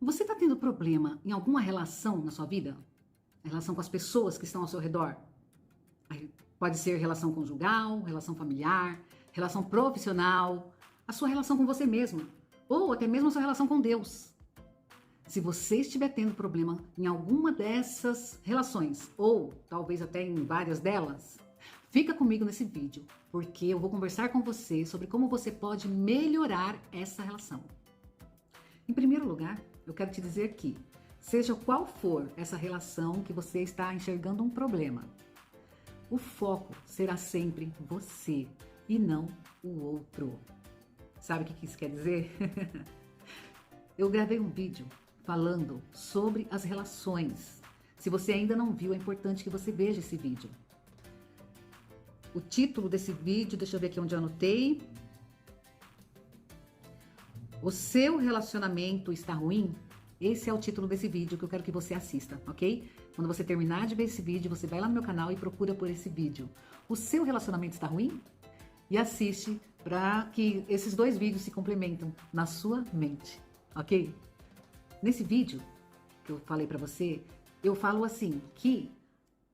Você está tendo problema em alguma relação na sua vida? A relação com as pessoas que estão ao seu redor? Pode ser relação conjugal, relação familiar, relação profissional, a sua relação com você mesma, ou até mesmo a sua relação com Deus. Se você estiver tendo problema em alguma dessas relações, ou talvez até em várias delas, fica comigo nesse vídeo, porque eu vou conversar com você sobre como você pode melhorar essa relação. Em primeiro lugar, eu quero te dizer que, seja qual for essa relação que você está enxergando um problema, o foco será sempre você e não o outro. Sabe o que isso quer dizer? Eu gravei um vídeo falando sobre as relações. Se você ainda não viu, é importante que você veja esse vídeo. O título desse vídeo, deixa eu ver aqui onde eu anotei. O seu relacionamento está ruim? Esse é o título desse vídeo que eu quero que você assista, ok? Quando você terminar de ver esse vídeo, você vai lá no meu canal e procura por esse vídeo. O seu relacionamento está ruim? E assiste para que esses dois vídeos se complementam na sua mente, ok? Nesse vídeo que eu falei para você, eu falo assim, que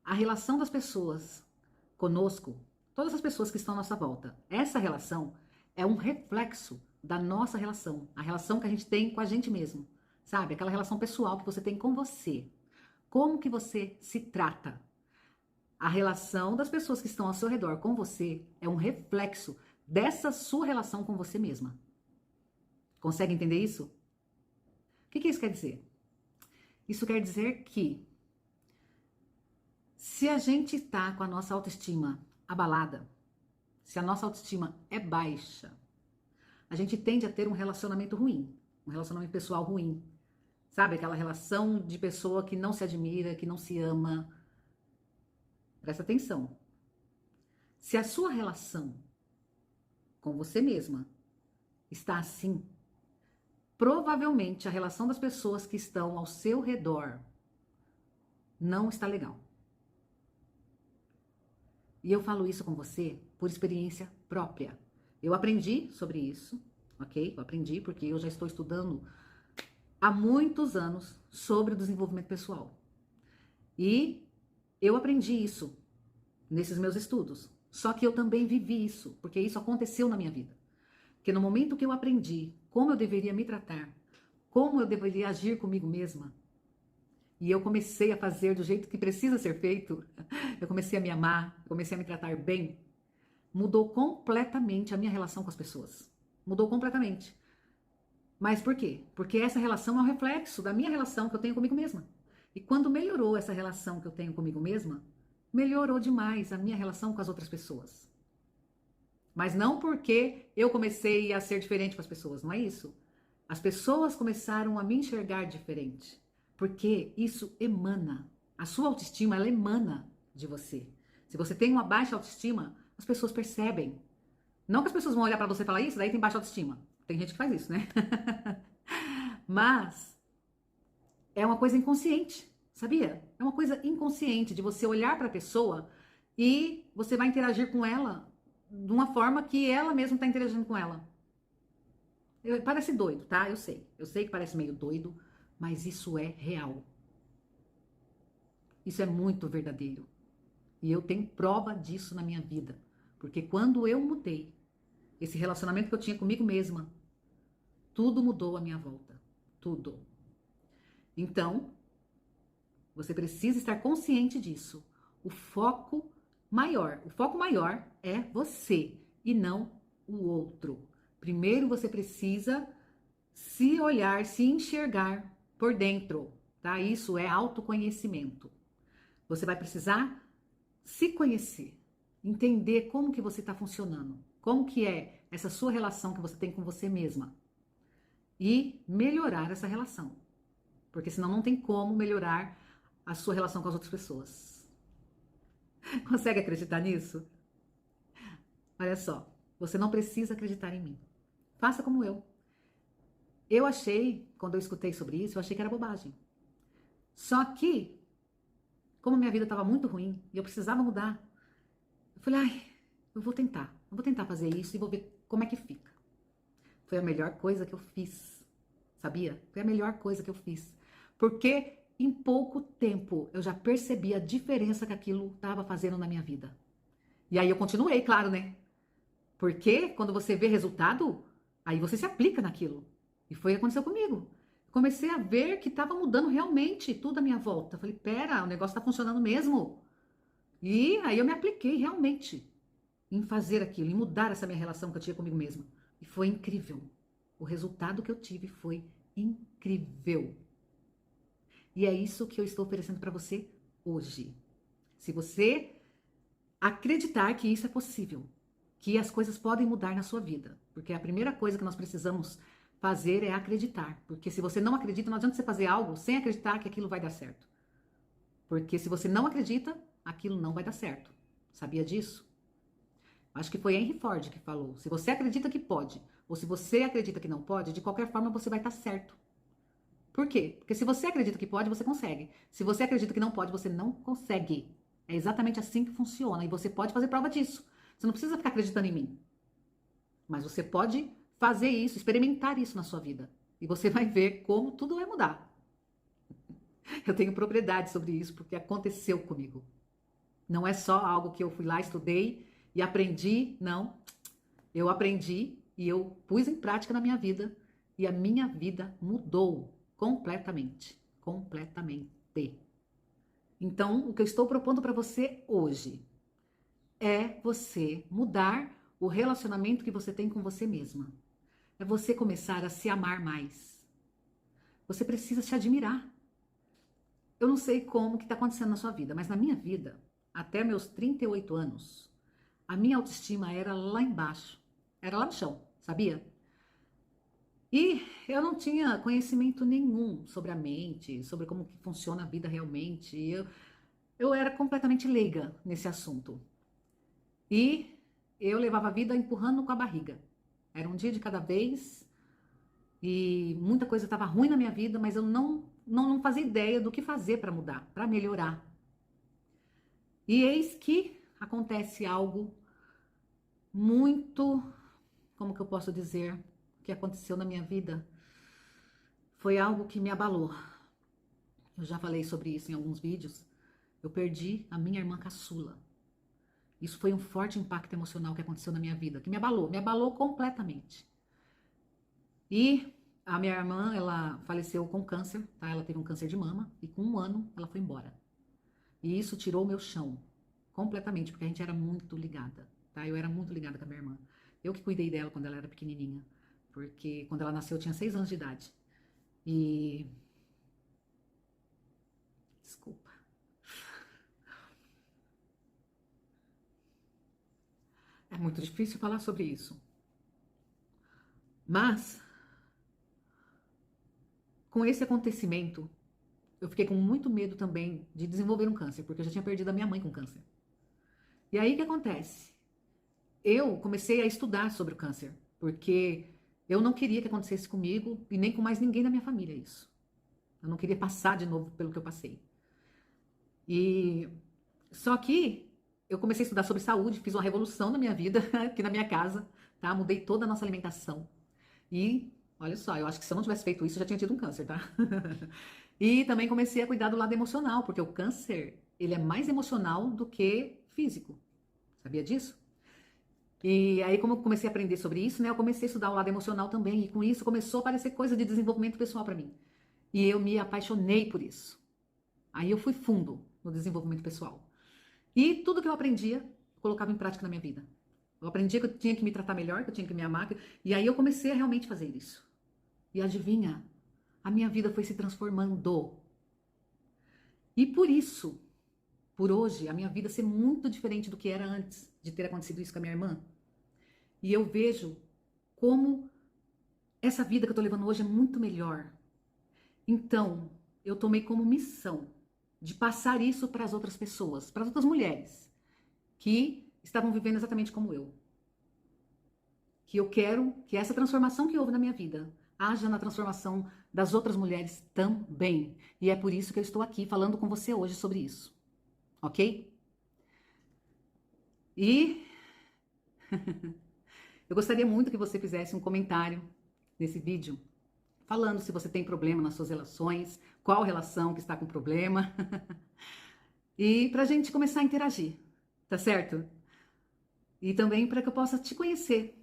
a relação das pessoas conosco, todas as pessoas que estão à nossa volta, essa relação é um reflexo da nossa relação, a relação que a gente tem com a gente mesmo, sabe? Aquela relação pessoal que você tem com você. Como que você se trata? A relação das pessoas que estão ao seu redor com você é um reflexo dessa sua relação com você mesma. Consegue entender isso? O que isso quer dizer? Isso quer dizer que se a gente está com a nossa autoestima abalada, se a nossa autoestima é baixa, a gente tende a ter um relacionamento ruim, um relacionamento pessoal ruim. Sabe, aquela relação de pessoa que não se admira, que não se ama. Presta atenção. Se a sua relação com você mesma está assim, provavelmente a relação das pessoas que estão ao seu redor não está legal. E eu falo isso com você por experiência própria. Eu aprendi sobre isso, ok? Eu aprendi porque eu já estou estudando há muitos anos sobre o desenvolvimento pessoal. E eu aprendi isso nesses meus estudos. Só que eu também vivi isso, porque isso aconteceu na minha vida. Porque no momento que eu aprendi como eu deveria me tratar, como eu deveria agir comigo mesma, e eu comecei a fazer do jeito que precisa ser feito, eu comecei a me amar, comecei a me tratar bem, mudou completamente a minha relação com as pessoas. Mudou completamente. Mas por quê? Porque essa relação é um reflexo da minha relação que eu tenho comigo mesma. E quando melhorou essa relação que eu tenho comigo mesma, melhorou demais a minha relação com as outras pessoas. Mas não porque eu comecei a ser diferente com as pessoas, não é isso. As pessoas começaram a me enxergar diferente, porque isso emana. A sua autoestima, ela emana de você. Se você tem uma baixa autoestima, as pessoas percebem. Não que as pessoas vão olhar pra você e falar, isso daí tem baixa autoestima. Tem gente que faz isso, né? Mas é uma coisa inconsciente, sabia? É uma coisa inconsciente de você olhar para a pessoa e você vai interagir com ela de uma forma que ela mesma está interagindo com ela. Parece doido, tá? Eu sei. Eu sei que parece meio doido, mas isso é real. Isso é muito verdadeiro. E eu tenho prova disso na minha vida. Porque quando eu mudei esse relacionamento que eu tinha comigo mesma, tudo mudou à minha volta. Tudo. Então, você precisa estar consciente disso. O foco maior é você e não o outro. Primeiro você precisa se olhar, se enxergar por dentro, tá? Isso é autoconhecimento. Você vai precisar se conhecer, entender como que você está funcionando, como que é essa sua relação que você tem com você mesma e melhorar essa relação. Porque senão não tem como melhorar a sua relação com as outras pessoas. Consegue acreditar nisso? Olha só, você não precisa acreditar em mim. Faça como eu. Eu achei, quando eu escutei sobre isso, eu achei que era bobagem. Só que, como minha vida estava muito ruim e eu precisava mudar, eu falei, ai, eu vou tentar fazer isso e vou ver como é que fica. Foi a melhor coisa que eu fiz. sabia? Foi a melhor coisa que eu fiz. Porque em pouco tempo eu já percebi a diferença que aquilo estava fazendo na minha vida. E aí eu continuei, claro, né? Porque quando você vê resultado, aí você se aplica naquilo. E foi o que aconteceu comigo. Comecei a ver que estava mudando realmente tudo à minha volta. Falei, pera, o negócio está funcionando mesmo. E aí eu me apliquei realmente em fazer aquilo, em mudar essa minha relação que eu tinha comigo mesma. E foi incrível. O resultado que eu tive foi incrível. E é isso que eu estou oferecendo para você hoje. Se você acreditar que isso é possível, que as coisas podem mudar na sua vida, porque a primeira coisa que nós precisamos fazer é acreditar, porque se você não acredita, não adianta você fazer algo sem acreditar que aquilo vai dar certo, porque se você não acredita, aquilo não vai dar certo. Sabia disso? Acho que foi Henry Ford que falou, se você acredita que pode, ou se você acredita que não pode, de qualquer forma você vai estar certo. Por quê? Porque se você acredita que pode, você consegue. Se você acredita que não pode, você não consegue. É exatamente assim que funciona. E você pode fazer prova disso. Você não precisa ficar acreditando em mim. Mas você pode fazer isso, experimentar isso na sua vida. E você vai ver como tudo vai mudar. Eu tenho propriedade sobre isso porque aconteceu comigo. Não é só algo que eu fui lá, estudei e aprendi. Não. Eu aprendi e eu pus em prática na minha vida. E a minha vida mudou completamente. Completamente. Então, o que eu estou propondo para você hoje é você mudar o relacionamento que você tem com você mesma. É você começar a se amar mais. Você precisa se admirar. Eu não sei como que está acontecendo na sua vida, mas na minha vida, até meus 38 anos, a minha autoestima era lá embaixo. Era lá no chão, sabia? E eu não tinha conhecimento nenhum sobre a mente, sobre como que funciona a vida realmente. Eu era completamente leiga nesse assunto. E eu levava a vida empurrando com a barriga. Era um dia de cada vez e muita coisa estava ruim na minha vida, mas eu não fazia ideia do que fazer para mudar, para melhorar. E eis que acontece algo muito, como que eu posso dizer, que aconteceu na minha vida. Foi algo que me abalou. Eu já falei sobre isso em alguns vídeos. Eu perdi a minha irmã caçula. Isso foi um forte impacto emocional que aconteceu na minha vida, que me abalou completamente. E a minha irmã, ela faleceu com câncer, tá? Ela teve um câncer de mama e com 1 ano ela foi embora. E isso tirou o meu chão completamente, porque a gente era muito ligada, tá? Eu era muito ligada com a minha irmã. Eu que cuidei dela quando ela era pequenininha, porque quando ela nasceu eu tinha 6 anos de idade. E desculpa. É muito difícil falar sobre isso. Mas com esse acontecimento, eu fiquei com muito medo também de desenvolver um câncer, porque eu já tinha perdido a minha mãe com câncer. E aí o que acontece? Eu comecei a estudar sobre o câncer, porque eu não queria que acontecesse comigo e nem com mais ninguém da minha família isso. Eu não queria passar de novo pelo que eu passei. E só que eu comecei a estudar sobre saúde, fiz uma revolução na minha vida, aqui na minha casa, tá? Mudei toda a nossa alimentação. E olha só, eu acho que se eu não tivesse feito isso, eu já tinha tido um câncer, tá? E também comecei a cuidar do lado emocional, porque o câncer, ele é mais emocional do que físico. Sabia disso? E aí, como eu comecei a aprender sobre isso, né, eu comecei a estudar o lado emocional também, e com isso começou a aparecer coisa de desenvolvimento pessoal para mim. E eu me apaixonei por isso. Aí eu fui fundo no desenvolvimento pessoal. E tudo que eu aprendia, eu colocava em prática na minha vida. Eu aprendia que eu tinha que me tratar melhor, que eu tinha que me amar, e aí eu comecei a realmente fazer isso. E adivinha? A minha vida foi se transformando. E por isso, por hoje, a minha vida ser muito diferente do que era antes de ter acontecido isso com a minha irmã. E eu vejo como essa vida que eu tô levando hoje é muito melhor. Então, eu tomei como missão de passar isso para as outras pessoas, para as outras mulheres que estavam vivendo exatamente como eu. Que eu quero que essa transformação que houve na minha vida haja na transformação das outras mulheres também. E é por isso que eu estou aqui falando com você hoje sobre isso. Ok? E eu gostaria muito que você fizesse um comentário nesse vídeo falando se você tem problema nas suas relações, qual relação que está com problema, e pra gente começar a interagir, tá certo? E também para que eu possa te conhecer.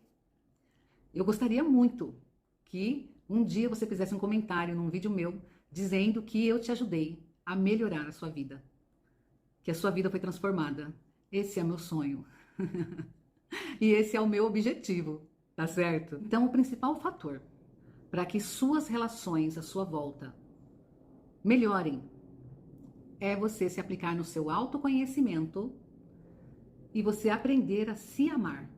Eu gostaria muito que um dia você fizesse um comentário num vídeo meu dizendo que eu te ajudei a melhorar a sua vida, que a sua vida foi transformada. Esse é meu sonho. E esse é o meu objetivo, tá certo? Então, o principal fator para que suas relações à sua volta melhorem é você se aplicar no seu autoconhecimento e você aprender a se amar.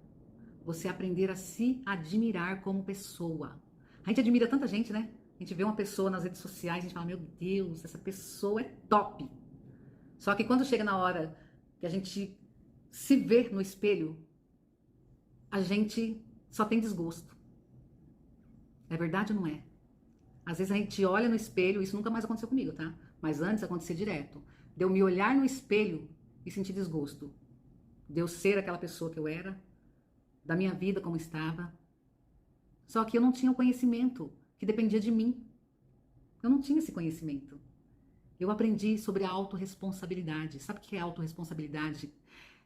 Você aprender a se admirar como pessoa. A gente admira tanta gente, né? A gente vê uma pessoa nas redes sociais, a gente fala, meu Deus, essa pessoa é top. Só que quando chega na hora que a gente se vê no espelho, a gente só tem desgosto. É verdade ou não é? Às vezes a gente olha no espelho, isso nunca mais aconteceu comigo, tá? Mas antes acontecia direto. De eu me olhar no espelho e sentir desgosto. De eu ser aquela pessoa que eu era, da minha vida como estava. Só que eu não tinha o conhecimento que dependia de mim. Eu não tinha esse conhecimento. Eu aprendi sobre a autorresponsabilidade. Sabe o que é autorresponsabilidade?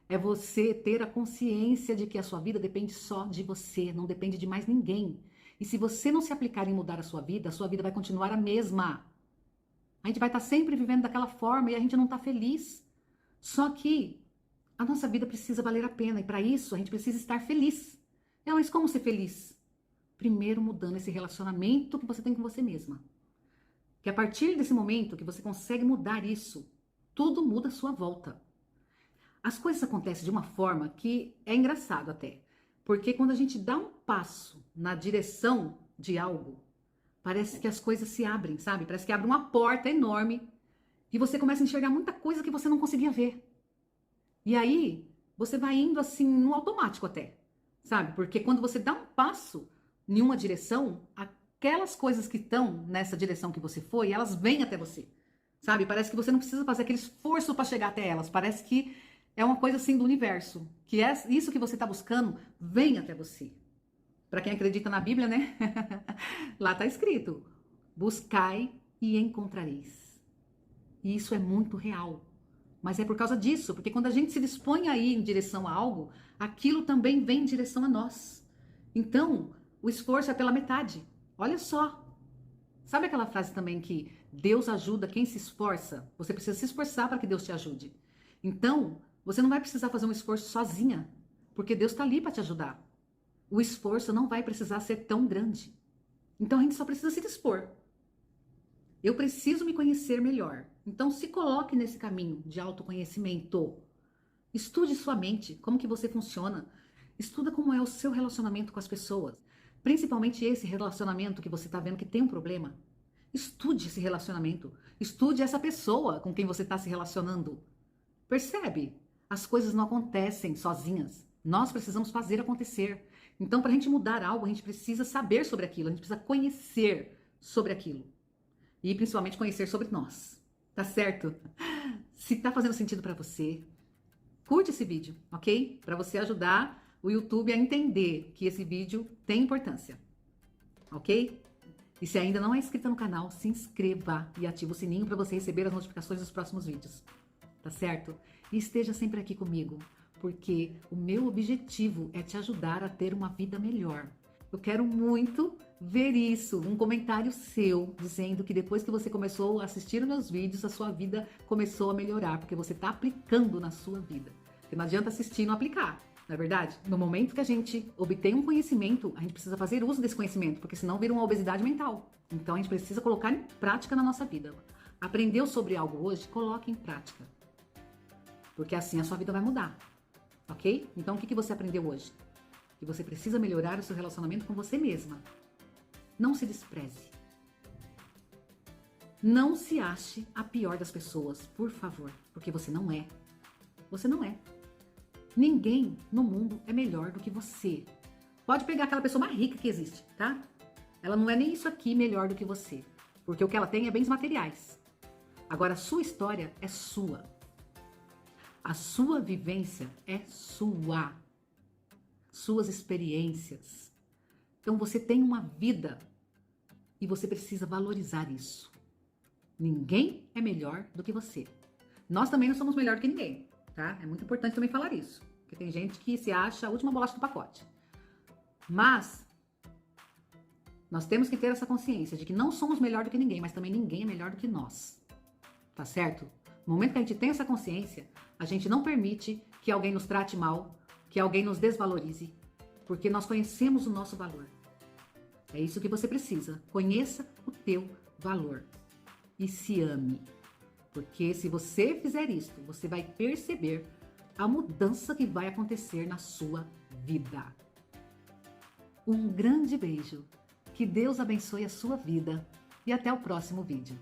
É você ter a consciência de que a sua vida depende só de você, não depende de mais ninguém. E se você não se aplicar em mudar a sua vida vai continuar a mesma. A gente vai estar sempre vivendo daquela forma e a gente não está feliz. Só que a nossa vida precisa valer a pena e para isso a gente precisa estar feliz. Mas como ser feliz? Primeiro mudando esse relacionamento que você tem com você mesma. Que a partir desse momento que você consegue mudar isso, tudo muda à sua volta. As coisas acontecem de uma forma que é engraçado até. Porque quando a gente dá um passo na direção de algo, parece que as coisas se abrem, sabe? Parece que abre uma porta enorme e você começa a enxergar muita coisa que você não conseguia ver. E aí, você vai indo assim no automático até, sabe? Porque quando você dá um passo em uma direção, aquelas coisas que estão nessa direção que você foi, elas vêm até você, sabe? Parece que você não precisa fazer aquele esforço para chegar até elas. Parece que é uma coisa assim do universo, que é isso que você está buscando vem até você. Para quem acredita na Bíblia, né? Lá está escrito: buscai e encontrareis. E isso é muito real. Mas é por causa disso, porque quando a gente se dispõe a ir em direção a algo, aquilo também vem em direção a nós. Então, o esforço é pela metade. Olha só. Sabe aquela frase também que Deus ajuda quem se esforça? Você precisa se esforçar para que Deus te ajude. Então, você não vai precisar fazer um esforço sozinha, porque Deus está ali para te ajudar. O esforço não vai precisar ser tão grande. Então, a gente só precisa se dispor. Eu preciso me conhecer melhor. Então, se coloque nesse caminho de autoconhecimento. Estude sua mente, como que você funciona. Estuda como é o seu relacionamento com as pessoas. Principalmente esse relacionamento que você está vendo que tem um problema. Estude esse relacionamento. Estude essa pessoa com quem você está se relacionando. Percebe? As coisas não acontecem sozinhas. Nós precisamos fazer acontecer. Então, para a gente mudar algo, a gente precisa saber sobre aquilo. A gente precisa conhecer sobre aquilo. E principalmente conhecer sobre nós. Tá certo? Se tá fazendo sentido para você, curte esse vídeo, ok? Para você ajudar o YouTube a entender que esse vídeo tem importância, ok? E se ainda não é inscrita no canal, se inscreva e ative o sininho para você receber as notificações dos próximos vídeos, tá certo? E esteja sempre aqui comigo, porque o meu objetivo é te ajudar a ter uma vida melhor. Eu quero muito ver isso, um comentário seu dizendo que depois que você começou a assistir os meus vídeos, a sua vida começou a melhorar, porque você está aplicando na sua vida. Porque não adianta assistir e não aplicar, não é verdade? No momento que a gente obtém um conhecimento, a gente precisa fazer uso desse conhecimento, porque senão vira uma obesidade mental. Então a gente precisa colocar em prática na nossa vida. Aprendeu sobre algo hoje? Coloque em prática. Porque assim a sua vida vai mudar, ok? Então o que você aprendeu hoje? Que você precisa melhorar o seu relacionamento com você mesma. Não se despreze. Não se ache a pior das pessoas, por favor, porque você não é. Você não é. Ninguém no mundo é melhor do que você. Pode pegar aquela pessoa mais rica que existe, tá? Ela não é nem isso aqui melhor do que você, porque o que ela tem é bens materiais. Agora, a sua história é sua. A sua vivência é sua. Suas experiências. Então você tem uma vida E você precisa valorizar isso. Ninguém é melhor do que você. Nós também não somos melhor do que ninguém, tá? É muito importante também falar isso. Porque tem gente que se acha a última bolacha do pacote. Mas nós temos que ter essa consciência de que não somos melhor do que ninguém, mas também ninguém é melhor do que nós. Tá certo? No momento que a gente tem essa consciência, a gente não permite que alguém nos trate mal, que alguém nos desvalorize, porque nós conhecemos o nosso valor. É isso que você precisa. Conheça o teu valor e se ame. Porque se você fizer isso, você vai perceber a mudança que vai acontecer na sua vida. Um grande beijo. Que Deus abençoe a sua vida e até o próximo vídeo.